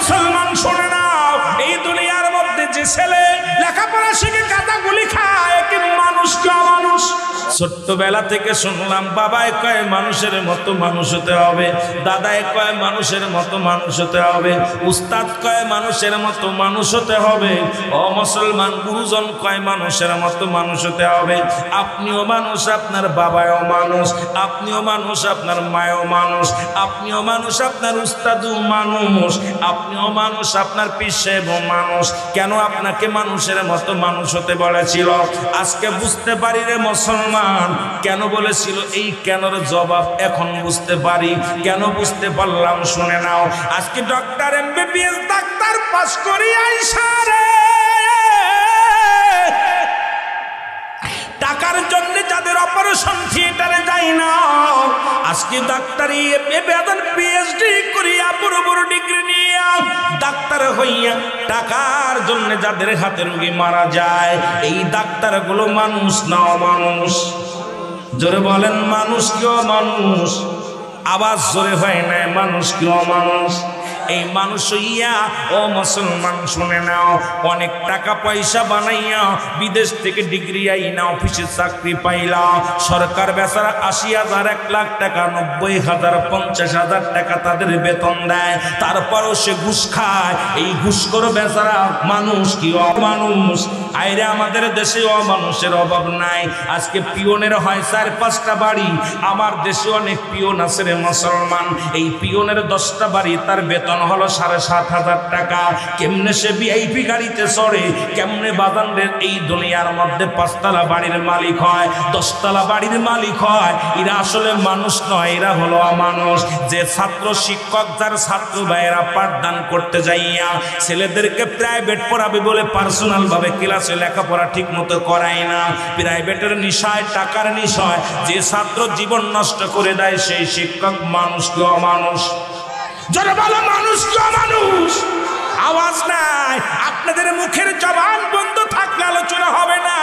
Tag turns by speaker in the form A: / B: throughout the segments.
A: মুসলমান শুনে নাও, এই দুনিয়ার মধ্যে যে ছেলে লেখাপড়া শিখে কাঁদাগুলি খায়, কি মানুষ কি অমানুষ? ছোট্টবেলা থেকে শুনলাম বাবায় কয় মানুষের মতো মানুষ হতে হবে, দাদায় কয় মানুষের মতো মানুষ হতে হবে, উস্তাদ কয় মানুষের মতো মানুষ হতে হবে, ও মুসলমান গুরুজন কয় মানুষের মতো মানুষ হতে হবে। আপনিও মানুষ, আপনার বাবাও মানুষ, আপনিও মানুষ, আপনার মায়ও মানুষ, আপনিও মানুষ, আপনার উস্তাদও মানুষ, আপনিও মানুষ, আপনার পীর সাহেবও মানুষ। কেন আপনাকে মানুষের মতো মানুষ হতে বলেছিল? আজকে বুঝতে পারি রে মুসলমান, কেন বলেছিল। এই কেনর জবাব এখন বুঝতে পারি। কেন বুঝতে পারলাম শুনে নাও। আজকে ডক্টর এমবিবিএস ডাক্তার পাস করি আইসা রে, টাকার জন্য যাদের অপারেশন থিয়েটারে যাই না, আজকে ডাক্তারি বেতন পিএইচডি করিয়া বড় বড় ডিগ্রি নিয়ে ডাক্তার হইয়া টাকার জন্য যাদের হাতে রোগী মারা যায়, এই ডাক্তারগুলো মানুষ না অমানুষ? জোরে বলেন মানুষ কি অমানুষ? আওয়াজ জোরে হয় না, মানুষ কি অমানুষ? এই মানুষ হইয়া ও মুসলমান শুনে নাও, অনেক টাকা পয়সা বানাইয়া বিদেশ থেকে ডিগ্রি আইনা অফিসে চাকরি পাইলা, সরকার বেচারা ৮০,০০০, ১,০০,০০০ টাকা, ৯০,০০০, ৫০,০০০ টাকা তাদের বেতন দেয়, তারপরও সে ঘুষ খায়। এই ঘুষখোর বেচারা মানুষ কি অমানুষ? আইরে আমাদের দেশে অমানুষের অভাব নাই। আজকে পিয়নের হয় ৪-৫টা বাড়ি, আমার দেশে অনেক পিয়ন আছে রে মুসলমান। এই পিয়নের 10টা বাড়ি, তার বেতন হলো ৭,৫০০ টাকা। কেমনে সে ভিআইপি গাড়িতে চড়ে, কেমনে বাজানদের এই দুনিয়ার মধ্যে ৫তলা বাড়ির মালিক হয়, 10তলা বাড়ির মালিক হয়? এরা আসলে মানুষ নয়, এরা হলো অমানুষ। যে ছাত্র শিক্ষক যার ছাত্র ভাইয়েরা পাঠদান করতে যাইয়া ছেলেদেরকে প্রাইভেট পড়াবে বলে পার্সোনাল ভাবে ক্লাসে লেখাপড়া ঠিক মতো করায় না, প্রাইভেটের নিশায়, টাকার নিশায় যে ছাত্র জীবন নষ্ট করে দেয়, সেই শিক্ষক মানুষ কি অমানুষ? যারা বলো মানুষ কি অমানুষ? আওয়াজ নাই। আপনাদের মুখের জবান বন্ধ থাকলে আলোচনা হবে না।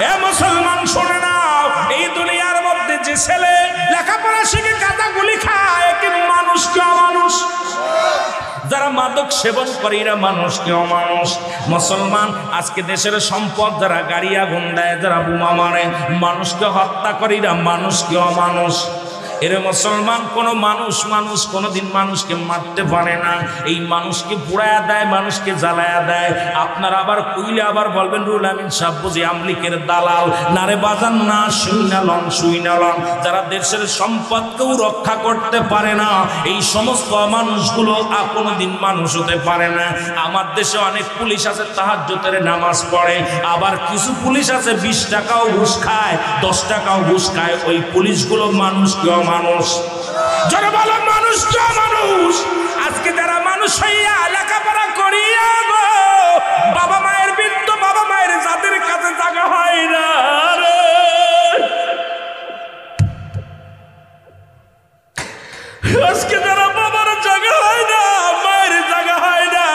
A: এ মুসলমান শুনে নাও, এই দুনিয়ার মধ্যে যে ছেলে লেখাপড়া শিখে কাঁদাগুলি খায়, কি মানুষ কি অমানুষ? যারা মাদক সেবন করে এরা মানুষ কি অমানুষ? মুসলমান আজকে দেশের সম্পদ যারা গাড়ি আগুন দেয়, যারা বোমা মারে, মানুষকে হত্যা করে এরা মানুষ কি অমানুষ? এর মুসলমান কোন মানুষ কোনদিন মানুষকে মারতে পারে না। এই মানুষকে পুড়ায়া দেয়, মানুষকে জ্বালায়া দেয়। আপনারা আবার কইলে আবার বলবেন রুল আমিন সাহেব বুঝি আমলিকের দালাল। নারে বাজান না, শুইনালন যারা দেশের সম্পদকেও রক্ষা করতে পারে না, এই সমস্ত মানুষগুলো কোনদিন মানুষ হতে পারে না। আমার দেশে অনেক পুলিশ আছে তাহাজ্জুদের নামাজ পড়ে, আবার কিছু পুলিশ আছে 20 টাকাও ঘুষ খায়, 10 টাকাও ঘুষ খায়। ওই পুলিশগুলো মানুষ কি মানুষ? যারা বলো মানুষ কি মানুষ? আজকে যারা মানুষ হইয়া লেখাপড়া করিয়া গো বাবা মায়ের বৃদ্ধ বাবা মায়ের যাদের কাছে জায়গা হয় না রে, আজকে যারা বাবার জায়গা হয় না, মায়ের জায়গা হয় না,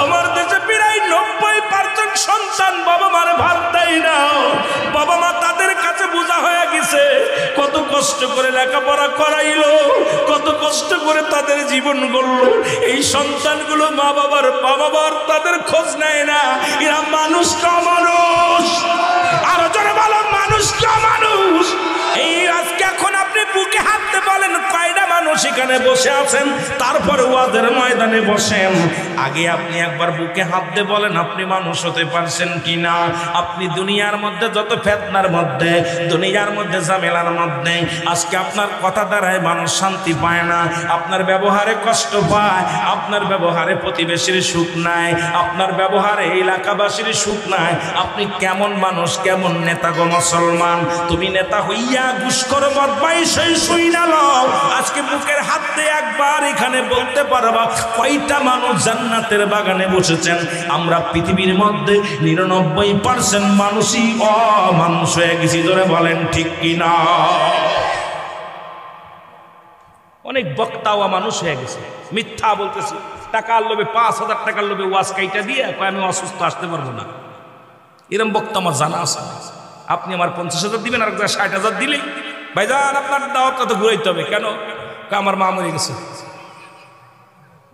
A: আমার দেশে প্রায় 90% সন্তান বাবা মারে ভাত দেয় না। বাবা মা তাদের কাছে বোঝা হয়ে গেছে, কত কষ্ট করে লেখাপড়া করাইলো, কত কষ্ট করে তাদের জীবন গড়লো। এই সন্তানগুলো মা বাবার তাদের খোঁজ নেয় না। এরা মানুষ কা মানুষ? আরো জোরে বলো মানুষ কা মানুষ? এই আজকে এখন আপনি বুকে হাতে বলেন কয়টা মানুষ এখানে বসে আছেন, তারপরে ওয়াজের ময়দানে বসেন। আগে আপনি একবার বুকে হাত দিয়ে বলেন আপনি মানুষ হতে পারছেন কিনা। আপনি দুনিয়ার মধ্যে যত ফেতনার মধ্যে, দুনিয়ার মধ্যে ঝামেলার মধ্যে, আজকে আপনার কথা দ্বারায় মানুষ শান্তি পায় না, আপনার ব্যবহারে কষ্ট পায়, আপনার ব্যবহারে প্রতিবেশীর সুখ নাই, আপনার ব্যবহারে এলাকাবাসীর সুখ নাই। আপনি কেমন মানুষ, কেমন নেতা গো মুসলমান? তুমি নেতা হইয়া ঘুষখোর বদমাই সেই শুই না লও। আজকে বুকের হাত দিয়ে একবার এখানে বলতে পারবা কয়টা মানুষ জান্নাতের বাগানে বসেছেন? আমরা পৃথিবীর মধ্যে 99% মানুষই অমানুষ হয়ে গেছি। ধরে বলেন ঠিক কিনা? অনেক বক্তাও মানুষ হয়ে গেছে, মিথ্যা বলতেছে, টাকার লোভে ৫,০০০ টাকার লোভে ওয়াজ কাইটা দিয়ে কয় আমি অসুস্থ আসতে পারবো না। এরকম বক্তা আমার জানা আছে। আপনি আমার ৫০,০০০ দিবেন, আর ৬০,০০০ দিলেই ভাইজান আপনার দাওয়াতটা তো ঘুরাইতে হবে। কেন? আমার মা মরে গেছে।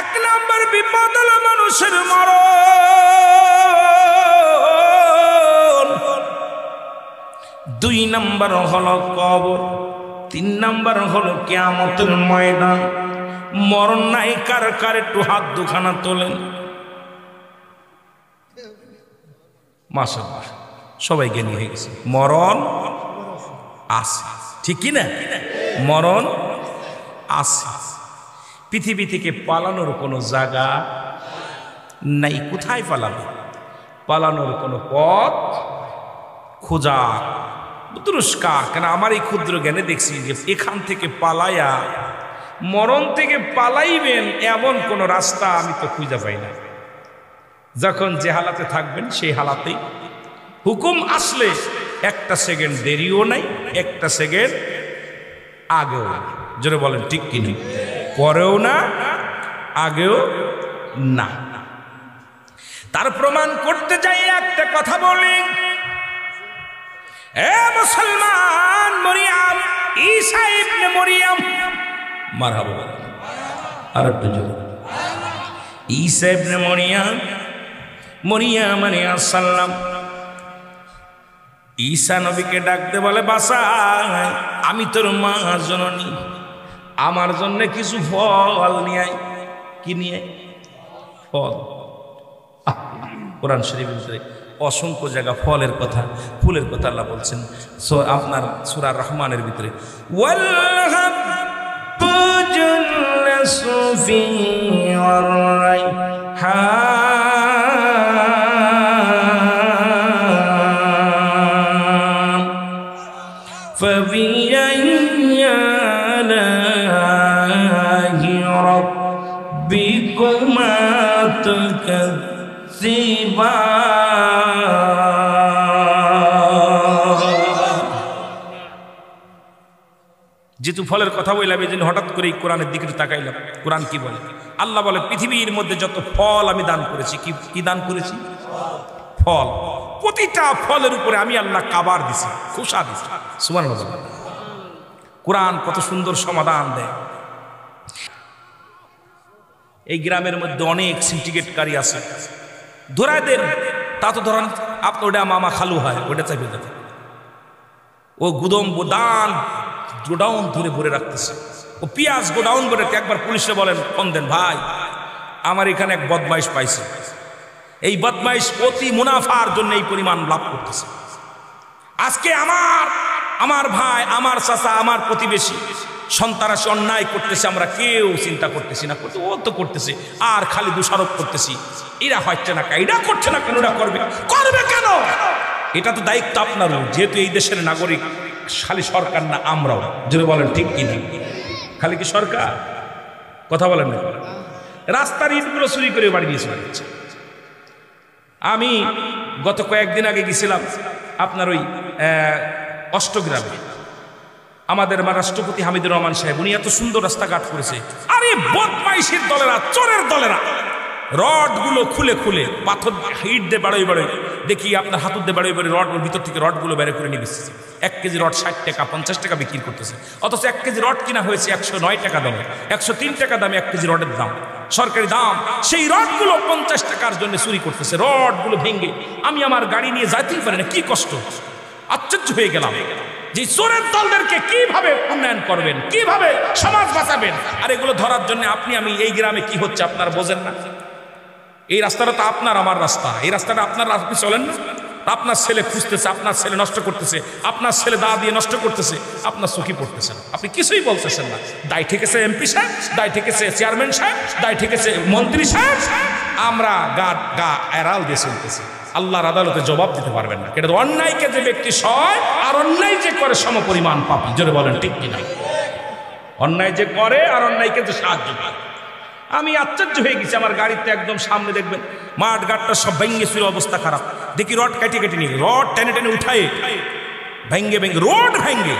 A: এক নম্বর বিপদ হলো মানুষের মরণ, 2 নম্বর হলো কবর, 3 নম্বর হলো কিয়ামতের ময়দান। মরণ নাই কার কার একটু হাত দুখানা তোলেন। মাশাআল্লাহ, সবাই জ্ঞানী হয়ে গেছে। মরণ আছে, ঠিক কি না? মরণ আছে। পৃথিবী থেকে পালানোর কোনো জায়গা নাই। কোথায় পালাবে? পালানোর কোনো পথ খোঁজা দুরস্কার। কেন আমার এই ক্ষুদ্র জ্ঞানে দেখছি যে এখান থেকে পালাইয়া মরণ থেকে পালাইবেন এমন কোন রাস্তা আমি তো খুঁজে পাই না। যখন যে হালাতে থাকবেন সেই হালাতেই হুকুম আসলে 1 সেকেন্ড দেরিও নাই, 1 সেকেন্ড আগেও না। জোরে বলেন ঠিক কি নেই? পরেও না, আগেও না। তার প্রমাণ করতে যাই একটা কথা বলি, এ মুসলমান, মরিয়ম, ঈসা ইবনে মরিয়ম, মারহাবা, আর একটু জোরে, ঈসা ইবনে মরিয়ম, মরিয়ম আলাইহিস সালাম ঈসা নবীকে ডাকতে বলে, বাসা আমি তোর মা জননী, আমার জন্য কিছু ফল নিয়ে আয়। কি নিয়ে? ফল। কোরআন শরীফের ভিতরে অসংখ্য জায়গা ফলের কথা, ফুলের কথা আল্লাহ বলছেন। আপনার সূরা রহমানের ভিতরে যেহেতু ফলের কথা বললাম, এই জন্য হঠাৎ করে কোরআনের দিকে তাকাইলাম। কোরআন কি বলে? আল্লাহ বলে, পৃথিবীর মধ্যে যত ফল আমি দান করেছি, কি দান করেছি? ফল। প্রতিটা ফলের উপরে আমি আল্লাহ কাবার দিছি, খোসা দিছি। সুবহানাল্লাহ। কোরআন কত সুন্দর সমাধান দেয়। এই গ্রামের মধ্যে অনেক সিন্ডিকেটকারী আছে, ধরায় দেন, তা তো ধরান আপনার ওটা মামা খালু হয়, ওটা চাইবে দেন। ও গুদম গোদান গোডাউন ধরে ভরে রাখতেছে, ও পিয়াজ গোডাউন ভরে। একবার পুলিশে বলেন, ফোন দেন, ভাই আমার এখানে এক বদমাইশ পাইছে, এই বদমাইশ অতি মুনাফার জন্য এই পরিমাণ লাভ করতেছে। আজকে আমার ভাই, আমার চাচা, আমার প্রতিবেশী সন্ত্রাসী অন্যায় করতেছে, আমরা কেউ চিন্তা করতেছি না, ও তো করতেছে, আর খালি দোষারোপ করতেছি। এরা হচ্ছে না, এটা করছে না কেন, এটা করবে কেন? এটা তো দায়িত্ব আপনারও, যেহেতু এই দেশের নাগরিক। খালি সরকার না, আমরাও। যদি বলেন ঠিক কিনা? খালি কি সরকার? কথা বলেন না। রাস্তার ইটগুলো চুরি করে বাড়ি নিয়ে চলে যাচ্ছে। আমি গত কয়েকদিন আগে গেছিলাম আপনার ওই অষ্টগ্রামে। আমাদের রাষ্ট্রপতি হামিদুর রহমান সাহেব, উনি এত সুন্দর রাস্তাঘাট করেছে। আরে বদমাইশের দলেরা, চোরের দলেরা রডগুলো খুলে খুলে, পাথর ইট দিয়ে বাড়াই বাড়াই, দেখি আপনার হাতুর দিয়ে বাড়াই বাড়ি রড, ভিতর থেকে রডগুলো বের করে নিয়ে গেছে। 1 কেজি রড 60 টাকা 50 টাকা বিক্রি করতেছে, অথচ 1 কেজি রড কিনা হয়েছে 109 টাকা দামে, 103 টাকা দামে 1 কেজি রডের দাম, সরকারি দাম। সেই রডগুলো 50 টাকার জন্য চুরি করতেছে, রডগুলো ভেঙে। আমি আমার গাড়ি নিয়ে যাইতেই পারি না, কি কষ্ট। আশ্চর্য হয়ে গেলাম যে চোরের দলদেরকে কিভাবে উন্নয়ন করবেন, কিভাবে সমাজ বাঁচাবেন। আর এগুলো ধরার জন্য আপনি আমি এই গ্রামে কি হচ্ছে আপনারা বোঝেন না। এই রাস্তাটা তো আপনার আমার রাস্তা, এই রাস্তাটা আপনার, আপনি চলেন না। আপনার ছেলে খুঁজতেছে, আপনার ছেলে নষ্ট করতেছে, আপনার ছেলে দা দিয়ে নষ্ট করতেছে, আপনার চোখে পড়তেছেন, আপনি কিছুই বলতেছেন না। দায় ঠেকেছে এমপি সাহেব, দায় ঠেকেছে চেয়ারম্যান সাহেব, দায় ঠেকেছে মন্ত্রী সাহেব। আমরা গা এড়াল দিয়ে চলতেছি। আল্লাহর আদালতে জবাব দিতে পারবেন না। এটা অন্যায়কে যে ব্যক্তি সয় আর অন্যায় যে করে সমপরিমাণ পাপী। জোরে বলেন ঠিক কিনা? অন্যায় যে করে আর অন্যায়কে যে সাহায্য করে। আমি আশ্চর্য হয়ে গেছি, আমার গাড়িতে একদম সামনে দেখবেন মাঠ ঘাটটা সব ভেঙে চুরে, অবস্থা খারাপ। দেখি রড কেটে কেটে নিয়ে, রড টেনে টেনে উঠায় ভেঙ্গে ভেঙ্গে রোড ভেঙ্গে।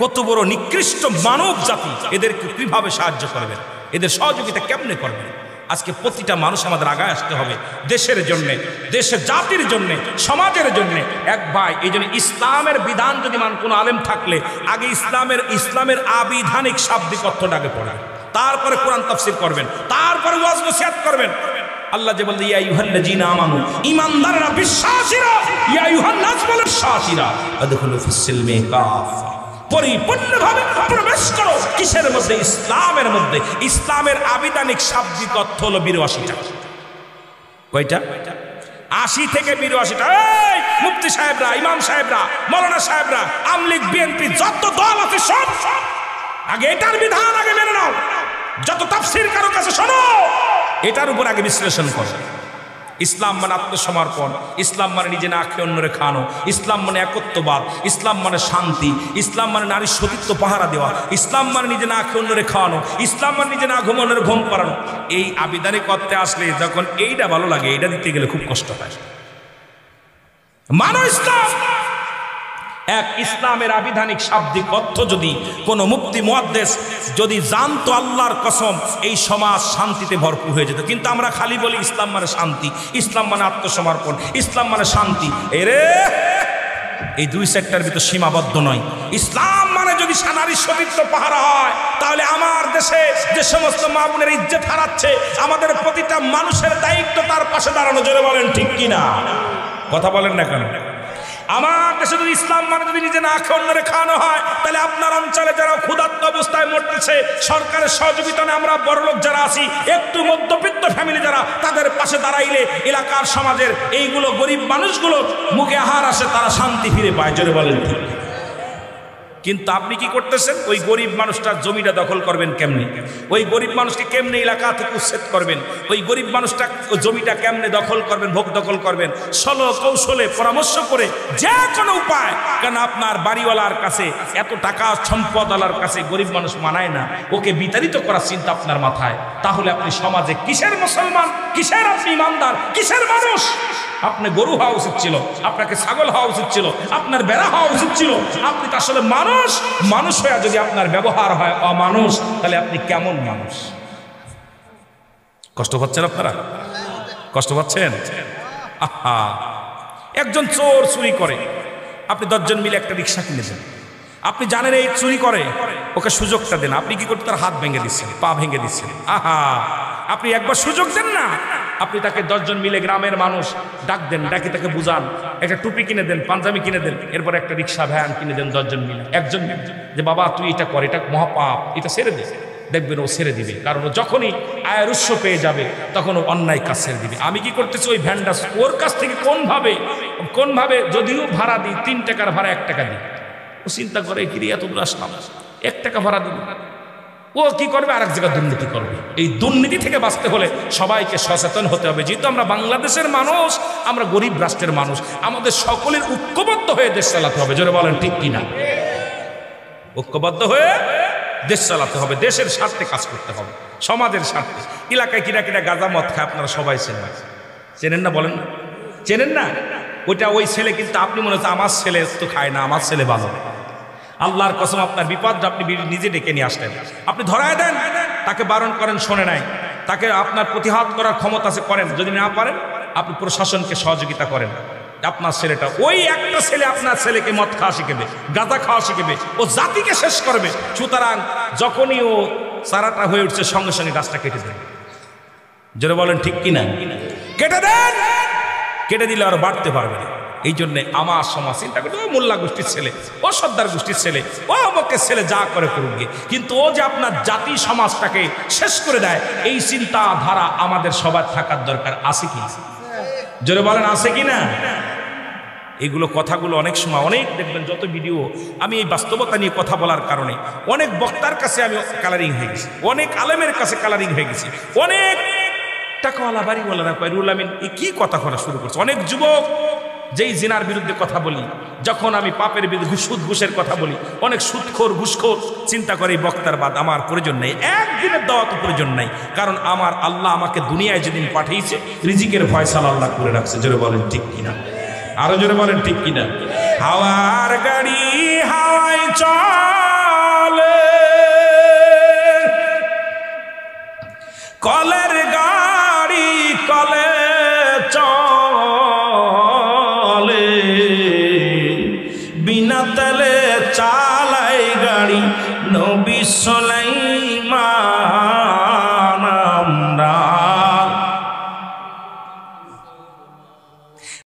A: কত বড় নিকৃষ্ট মানব জাতি, এদেরকে কিভাবে সাহায্য করবেন, এদের সহযোগিতা কেমনে করবেন? আজকে প্রতিটা মানুষ আমাদের আগায় আসতে হবে, দেশের জন্যে, দেশের জাতির জন্যে, সমাজের জন্যে। এক ভাই, এই জন্য ইসলামের বিধান যদি কোনো আলেম থাকলে আগে ইসলামের আবিধানিক শাব্দিক অর্থটা আগে পড়ায়। তারপরে কোরআন তাফসীর করবেন, তারপরে ওয়াজ নসিহত করবেন। আল্লাহ যে বললেন ইয়া আইয়ুহাল্লাযীনা আমানু, ঈমানদাররা, বিশ্বাসীরা, ইয়া আইয়ুহান নাস বলেন বিশ্বাসীরা, আদখুলু ফিস সিলমি কাফা, পরিপূর্ণভাবে প্রবেশ করো। কিসের মধ্যে? ইসলামের মধ্যে। ইসলামের আবিধানিক শাব্দিক অর্থ হলো 82টা। কয়টা? 80 থেকে 82টা। এই মুফতি সাহেবরা, ইমাম সাহেবরা, মাওলানা সাহেবরা, আমলিগ, বিএনপি যত দল আছে সব আগে এটার বিধান আগে মেনে নাও। যত তাফসীর কারো কাছে শোনো, এটার উপর আগে বিশ্লেষণ করো। ইসলাম মানে আত্মসমর্পণ, ইসলাম মানে নিজে না খেয়ে অন্যরে খানো, ইসলাম মানে একত্ববাদ, ইসলাম মানে শান্তি, ইসলাম মানে নারীর সতীত্ব পাহারা দেওয়া, ইসলাম মানে নিজে না খেয়ে অন্যরে খাওয়ানো, ইসলাম মানে নিজে না ঘুমানোর ঘুম পাড়ানো। এই আবিধানিক করতে আসলে যখন এইটা ভালো লাগে, এইটা দিতে গেলে খুব কষ্ট হয়। মানো ইসলাম। এক ইসলামের আবিধানিক শাব্দিক অর্থ যদি কোনো মুফতি মুহাদ্দিস যদি জানতো, আল্লাহর কসম এই সমাজ শান্তিতে ভরপুর হয়ে যেত। কিন্তু আমরা খালি বলি ইসলাম মানে শান্তি, ইসলাম মানে আত্মসমর্পণ, ইসলাম মানে শান্তি। এরে এই দুই সেক্টর ভিতর সীমাবদ্ধ নয়। ইসলাম মানে যদি নারীর সতীত্ব পাহারা হয়, তাহলে আমার দেশে যে সমস্ত মা বোনের ইজ্জত হারাচ্ছে, আমাদের প্রতিটা মানুষের দায়িত্ব তার পাশে দাঁড়ানো। জোরে বলেন ঠিক কিনা? কথা বলেন না কেন? আমার দেশে যদি ইসলাম মানে যদি নিজে না খেয়ে অন্যরে খাওয়ানো হয়, তাহলে আপনার অঞ্চলে যারা ক্ষুধার্ত অবস্থায় মরতেছে, সরকারের সহযোগিতা আমরা বড়লোক যারা আছি, একটু মধ্যবিত্ত ফ্যামিলি যারা, তাদের পাশে দাঁড়াইলে এলাকার সমাজের এইগুলো গরিব মানুষগুলো মুখে আহার আসে, তারা শান্তি ফিরে পায়। জোরে বলেন ঠিক। কিন্তু আপনি কি করতেছেন? ওই গরিব মানুষটার জমিটা দখল করবেন কেমনে? ওই গরিব মানুষকে কেমনে এলাকা থেকে উচ্ছেদ করবেন? ওই গরিব মানুষটা জমিটা কেমনে দখল করবেন, ভোগ দখল করবেন? ছলো কৌশলে পরামর্শ করে যে কোনো উপায়। কারণ আপনার বাড়িওয়ালার কাছে, এত টাকা সম্পদওয়ালার কাছে গরিব মানুষ মানায় না, ওকে বিতাড়িত করার চিন্তা আপনার মাথায়। তাহলে আপনি সমাজে কিসের মুসলমান, কিসের আপনি ইমানদার, কিসের মানুষ? আপনি গরু হওয়া উচিত ছিল, আপনাকে ছাগল হওয়া উচিত ছিল, আপনার বেড়া হওয়া উচিত ছিল। আপনি তো আসলে মানুষ। মানুষ হয়ে যদি আপনার ব্যবহার হয় অমানুষ, তাহলে আপনি কেমন মানুষ? কষ্ট পাচ্ছেন আপনারা? কষ্ট পাচ্ছেন? আহা, একজন চোর চুরি করে, আপনি 10 জন মিলে একটা রিক্সা কিনেছেন। আপনি জানেন এই চুরি করে, ওকে সুযোগটা দেন। আপনি কি করতে? তার হাত ভেঙে দিচ্ছেন, পা ভেঙে দিচ্ছেন। আহা, আপনি একবার সুযোগ দেন না। আপনি তাকে 10 জন মিলে গ্রামের মানুষ ডাক দেন, ডাকে তাকে বুঝান, একটা টুপি কিনে দেন, পাঞ্জাবি কিনে দেন, এরপর একটা রিক্সা ভ্যান কিনে দেন 10 জন মিলে। একজন যে বাবা তুই এটা কর, এটা মহাপাপ, এটা ছেড়ে দে, দেখবেন ও ছেড়ে দিবে। কারণ ও যখনই আয়ের উৎস পেয়ে যাবে, তখন ও অন্যায় কাজ ছেড়ে দিবে। আমি কি করতেছি? ওই ভ্যানটা ওর কাছ থেকে কোনভাবে যদিও ভাড়া দিই, 3 টাকার ভাড়া 1 টাকা দিই, ও চিন্তা করে কি এত দূর আসলাম, 1 টাকা ভাড়া দিল, ও কি করবে? আরেক জায়গায় দুর্নীতি করবে। এই দুর্নীতি থেকে বাঁচতে হলে সবাইকে সচেতন হতে হবে। যেহেতু আমরা বাংলাদেশের মানুষ, আমরা গরিব রাষ্ট্রের মানুষ, আমাদের সকলের ঐক্যবদ্ধ হয়ে দেশ চালাতে হবে। জোরে বলেন ঠিক কিনা? ঐক্যবদ্ধ হয়ে দেশ চালাতে হবে, দেশের স্বার্থে কাজ করতে হবে, সমাজের স্বার্থে। এলাকায় কিনা কিনা গাঁজা মদ খায়, আপনারা সবাই চেনেন না? বলেন না, চেনেন না? ওই ছেলে কিন্তু আপনি মনে হচ্ছে আমার ছেলে তো খায় না, আমার ছেলে ভালো। আল্লাহর কসম, আপনার বিপদ আপনি নিজে ডেকে নিয়ে আসলেন। আপনি ধরায় দেন, তাকে বারণ করেন, শোনে নাই, তাকে আপনার প্রতিহত করার ক্ষমতা আছে, করেন। যদি না পারেন, আপনি প্রশাসনকে সহযোগিতা করেন। আপনার ছেলেটা, ওই একটা ছেলে আপনার ছেলেকে মদ খাওয়া শিখেবে, গাঁজা খাওয়া শিখেবে, ও জাতিকে শেষ করবে। সুতরাং যখনই ও চারাটা হয়ে উঠছে, সঙ্গে সঙ্গে গাছটা কেটে দেন। জোরে বলেন ঠিক কিনা? কেটে দেন। কেটে দিলে আর বাড়তে পারবে না। এই জন্যে আমার সমাজ চিন্তা করতে, ও মোল্লা গোষ্ঠীর ছেলে, ও সর্দার গোষ্ঠীর ছেলে, ও অমকের ছেলে, যা করে করুক গিয়ে, কিন্তু ও যে আপনার জাতি সমাজটাকে শেষ করে দেয়, এই চিন্তাধারা আমাদের সবার থাকার দরকার আছে কি? জোরে বলেন আছে কি না? এগুলো কথাগুলো অনেক সময় অনেক দেখবেন, যত ভিডিও আমি এই বাস্তবতা নিয়ে কথা বলার কারণে অনেক বক্তার কাছে আমি কালারিং হয়ে গেছি, অনেক আলেমের কাছে কালারিং হয়ে গেছি, অনেক টাকাওয়ালা বাড়িওয়ালারা কয় রুল আমিন এই কি কথা বলা শুরু করছে। অনেক যুবক যেই জিনার বিরুদ্ধে কথা বলি, যখন আমি পাপের বিরুদ্ধে সুদ ঘুষের কথা বলি, অনেক সুদখোর ঘুষখোর চিন্তা করে এই বক্তার বাদ আমার প্রয়োজন নেই, একদিনের দাওয়াত প্রয়োজন নাই। কারণ আমার আল্লাহ আমাকে দুনিয়ায় যেদিন পাঠিয়েছে, রিজিকের ফয়সালা আল্লাহ করে রাখছে। জোরে বলেন ঠিক কিনা? আরো জোরে বলেন ঠিক কিনা? হাওয়ার গাড়ি হাওয়ায় চলে, কলের গাড়ি কলে চলে, বিনা তেলে চালাই গাড়ি নবী